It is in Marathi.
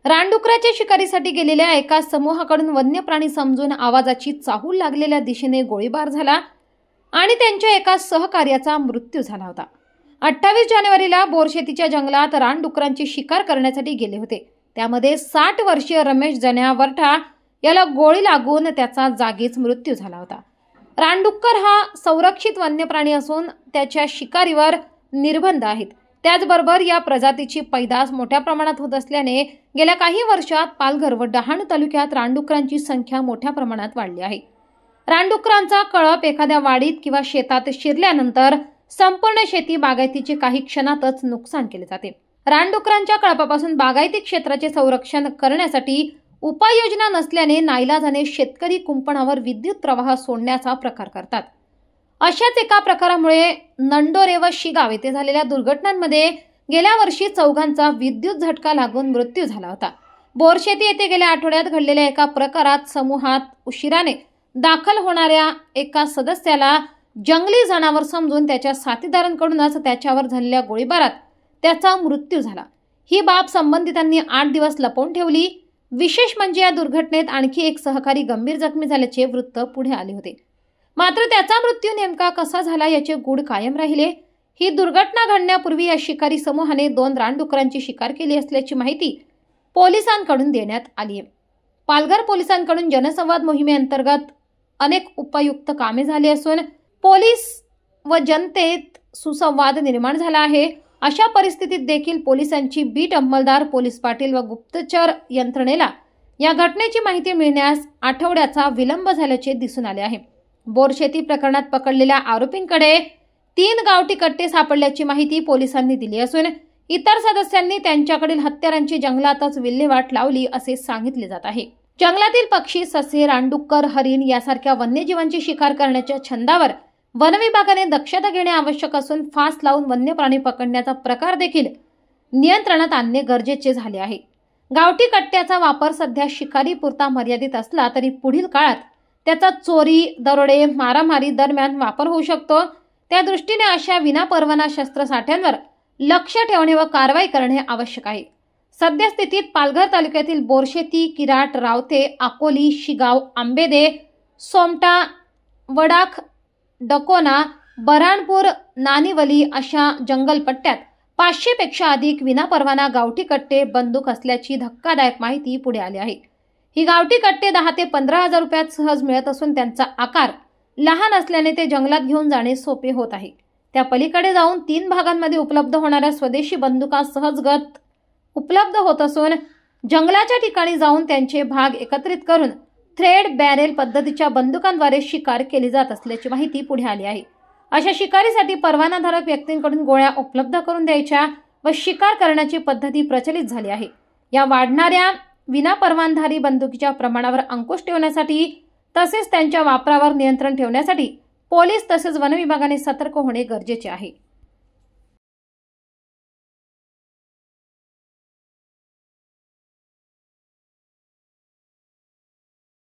रानडुकराच्या शिकारीसाठी गेलेल्या एका समूहाकडून वन्य प्राणी समजून आवाजाची चाहूल लागलेल्या दिशेने गोळीबार झाला आणि त्यांच्या एका सहकार्याचा मृत्यू झाला होता। 28 जानेवारीला बोरशेतीच्या जंगलात रानडुकरांची शिकार करण्यासाठी गेले होते। त्यामध्ये 60 वर्षीय रमेश जन्या वरठा याला गोळी लागून त्याचा जागीच मृत्यू झाला होता। रानडुक्कर हा संरक्षित वन्य प्राणी असून त्याच्या शिकारीवर निर्बंध आहेत। त्याचबरोबर या प्रजातीची पैदास मोठ्या प्रमाणात होत असल्याने गेल्या काही वर्षात पालघर व डहाणू तालुक्यात रानडुकरांची संख्या मोठ्या प्रमाणात वाढली आहे। रानडुकरांचा कळप एखाद्या वाडीत किंवा शेतात शिरल्यानंतर संपूर्ण शेती बागायतीचे काही क्षणातच नुकसान केले जाते। रानडुकरांच्या कळपापासून बागायती क्षेत्राचे संरक्षण करण्यासाठी उपाययोजना नसल्याने नाईलाजाने शेतकरी कुंपणावर विद्युत प्रवाह सोडण्याचा प्रकार करतात। अशाच एका प्रकारामुळे नंडोरे व शिगाव येथे झालेल्या दुर्घटनांमध्ये गेल्या वर्षी चौघांचा विद्युत झटका लागून मृत्यू झाला होता। बोरशेती येथे गेल्या आठवड्यात घडलेल्या एका प्रकारात समूहात उशिराने दाखल होणाऱ्या एका सदस्याला जंगली जनावर समजून त्याच्या साथीदारांकडूनच त्याच्यावर झालेल्या गोळीबारात त्याचा मृत्यू झाला। ही बाब संबंधितांनी 8 दिवस लपवून ठेवली। विशेष म्हणजे या दुर्घटनेत आणखी एक सहकारी गंभीर जखमी झाल्याचे वृत्त पुढे आले होते। मात्र त्याचा मृत्यू नेमका कसा झाला याचे गूढ कायम राहिले। ही दुर्घटना घडण्यापूर्वी या शिकारी समूहाने 2 रानडुकरांची शिकार केली असल्याची माहिती पोलिसांकडून देण्यात आली आहे। पालघर पोलिसांकडून जनसंवाद मोहिमेअंतर्गत अनेक उपयुक्त कामे झाली असून पोलीस व जनतेत सुसंवाद निर्माण झाला आहे। अशा परिस्थितीत देखील पोलिसांची बीट अंमलदार, पोलीस पाटील व गुप्तचर यंत्रणेला या घटनेची माहिती मिळण्यास आठवड्याचा विलंब झाल्याचे दिसून आले आहे। बोरशेती प्रकरणात पकडलेल्या आरोपींकडे 3 गावठी कट्टे सापडल्याची माहिती पोलिसांनी दिली असून इतर सदस्यांनी त्यांच्याकडील हत्यारांची जंगलातच विल्हेवाट लावली असे सांगितले जात आहे। जंगलातील पक्षी, ससे, रानडुक्कर, हरिण यासारख्या वन्यजीवांची शिकार करण्याच्या छंदावर वन विभागाने दक्षता घेणे आवश्यक असून फास लावून वन्य प्राणी पकडण्याचा प्रकार देखील नियंत्रणात आणणे गरजेचे झाले आहे। गावठी कट्ट्याचा वापर सध्या शिकारी पुरता मर्यादित असला तरी पुढील काळात त्याचा चोरी, दरोडे, मारामारी दरम्यान वापर होऊ शकतो। त्या दृष्टीने अशा विनापरवाना शस्त्रसाठ्यांवर लक्ष ठेवणे व कारवाई करणे आवश्यक आहे। सद्यस्थितीत पालघर तालुक्यातील बोरशेती, किराट, रावते, अकोली, शिगाव, आंबेदे, सोमटा, वडाख, डकोना, बऱ्हाणपूर, नानिवली अशा जंगलपट्ट्यात 500 पेक्षा अधिक विनापरवाना गावठी कट्टे, बंदूक असल्याची धक्कादायक माहिती पुढे आली आहे। ही गावठी कट्टे 10 ते 15 हजार रुपयात सहज मिळत असून त्यांचा आकार लहान असल्याने ते जंगलात घेऊन जाणे सोपे होत आहे। त्या पलीकडे जाऊन 3 भागांमध्ये उपलब्ध होणाऱ्या स्वदेशी बंदुका सहजगत उपलब्ध होत असून जंगलाच्या ठिकाणी जाऊन त्यांचे भाग एकत्रित करून थ्रेड बॅरेल पद्धतीच्या बंदुकांद्वारे शिकार केली जात असल्याची माहिती पुढे आली आहे। अशा शिकारीसाठी परवानाधारक व्यक्तींकडून गोळ्या उपलब्ध करून द्यायच्या व शिकार करण्याची पद्धती प्रचलित झाली आहे। या वाढणाऱ्या विनापरवानधारी बंदुकीच्या प्रमाणावर अंकुश ठेवण्यासाठी तसेच त्यांच्या वापरावर नियंत्रण ठेवण्यासाठी पोलीस तसेच वन विभागाने सतर्क होणे गरजेचे आहे।